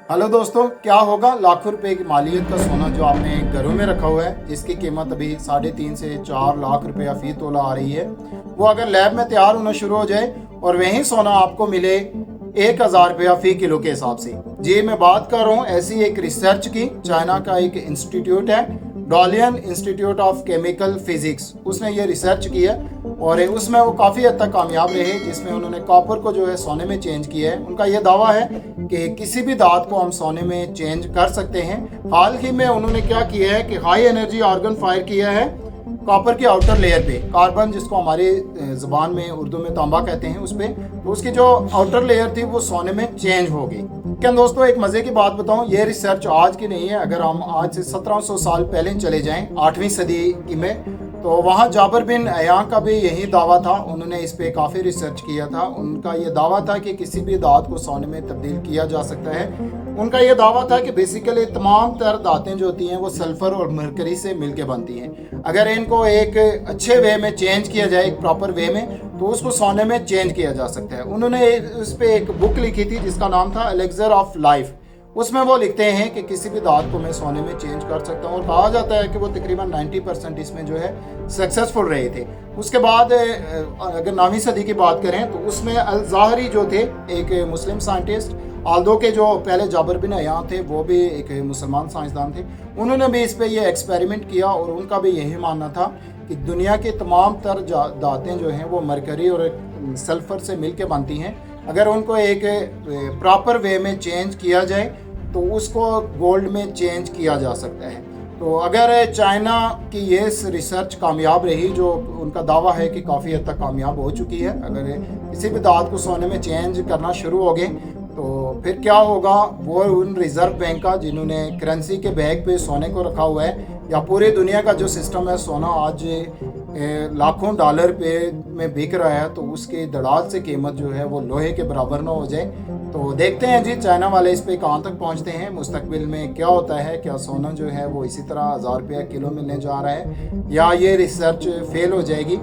Hello दोस्तों, क्या होगा लाखों रुपए की मालियत का सोना जो आपने घरों में रखा हुआ है, जिसकी कीमत अभी 3.5 से 4 लाख रुपया फी तोला आ रही है, वो अगर लैब में तैयार होना शुरू हो जाए और वही सोना आपको मिले 1,000 रुपया फी किलो के हिसाब से। जी मैं बात कर रहा हूँ ऐसी एक रिसर्च की। चाइना का एक इंस्टीट्यूट है, डॉलियन इंस्टीट्यूट ऑफ केमिकल फिजिक्स, उसने ये रिसर्च की है और उसमें वो काफ़ी हद तक कामयाब रहे, जिसमें उन्होंने कॉपर को जो है सोने में चेंज किया है। उनका ये दावा है कि किसी भी धात को हम सोने में चेंज कर सकते हैं। हाल ही में उन्होंने क्या किया है कि हाई एनर्जी ऑर्गन फायर किया है कॉपर की आउटर लेयर पे, कार्बन जिसको हमारी ज़बान में उर्दू में तांबा कहते हैं, उस पर तो उसकी जो आउटर लेयर थी वो सोने में चेंज हो गई। क्या दोस्तों, एक मज़े की बात बताऊं, ये रिसर्च आज की नहीं है। अगर हम आज से 1700 साल पहले चले जाएं 8वीं सदी में, तो वहाँ जाबिर बिन अय्यान का भी यही दावा था। उन्होंने इस पे काफ़ी रिसर्च किया था। उनका ये दावा था कि किसी भी धात को सोने में तब्दील किया जा सकता है। उनका ये दावा था कि बेसिकली तमाम तर धातें जो होती हैं वो सल्फर और मरकरी से मिलके बनती हैं। अगर इनको एक अच्छे वे में चेंज किया जाए, एक प्रॉपर वे में, तो उसको सोने में चेंज किया जा सकता है। उन्होंने उस पर एक बुक लिखी थी जिसका नाम था एलेक्सर ऑफ लाइफ। उसमें वो लिखते हैं कि किसी भी धात को मैं सोने में चेंज कर सकता हूँ, और कहा जाता है कि वो तकरीबन 90% इसमें जो है सक्सेसफुल रहे थे। उसके बाद अगर 9वीं सदी की बात करें तो उसमें अल ज़ाहरी जो थे, एक मुस्लिम साइंटिस्ट, आल्दो के जो पहले जाबिर बिन अय्यान थे वो भी एक मुसलमान साइंसदान थे, उन्होंने भी इस पर ये एक्सपेरिमेंट किया और उनका भी यही मानना था कि दुनिया की तमाम तर धातें जो हैं वो मरकरी और सल्फर से मिल के बनती हैं। अगर उनको एक प्रॉपर वे में चेंज किया जाए तो उसको गोल्ड में चेंज किया जा सकता है। तो अगर चाइना की ये रिसर्च कामयाब रही, जो उनका दावा है कि काफ़ी हद तक कामयाब हो चुकी है, अगर किसी भी धात को सोने में चेंज करना शुरू हो गए तो फिर क्या होगा, वो उन रिजर्व बैंक का जिन्होंने करेंसी के बैग पे सोने को रखा हुआ है, या पूरी दुनिया का जो सिस्टम है, सोना आज लाखों डॉलर पे में बिक रहा है, तो उसकी धड़ाल से कीमत जो है वो लोहे के बराबर ना हो जाए। तो देखते हैं जी चाइना वाले इस पे कहाँ तक पहुँचते हैं, मुस्तकबिल में क्या होता है। क्या सोना जो है वो इसी तरह 1,000 रुपया किलो मिलने जा रहा है, या ये रिसर्च फेल हो जाएगी।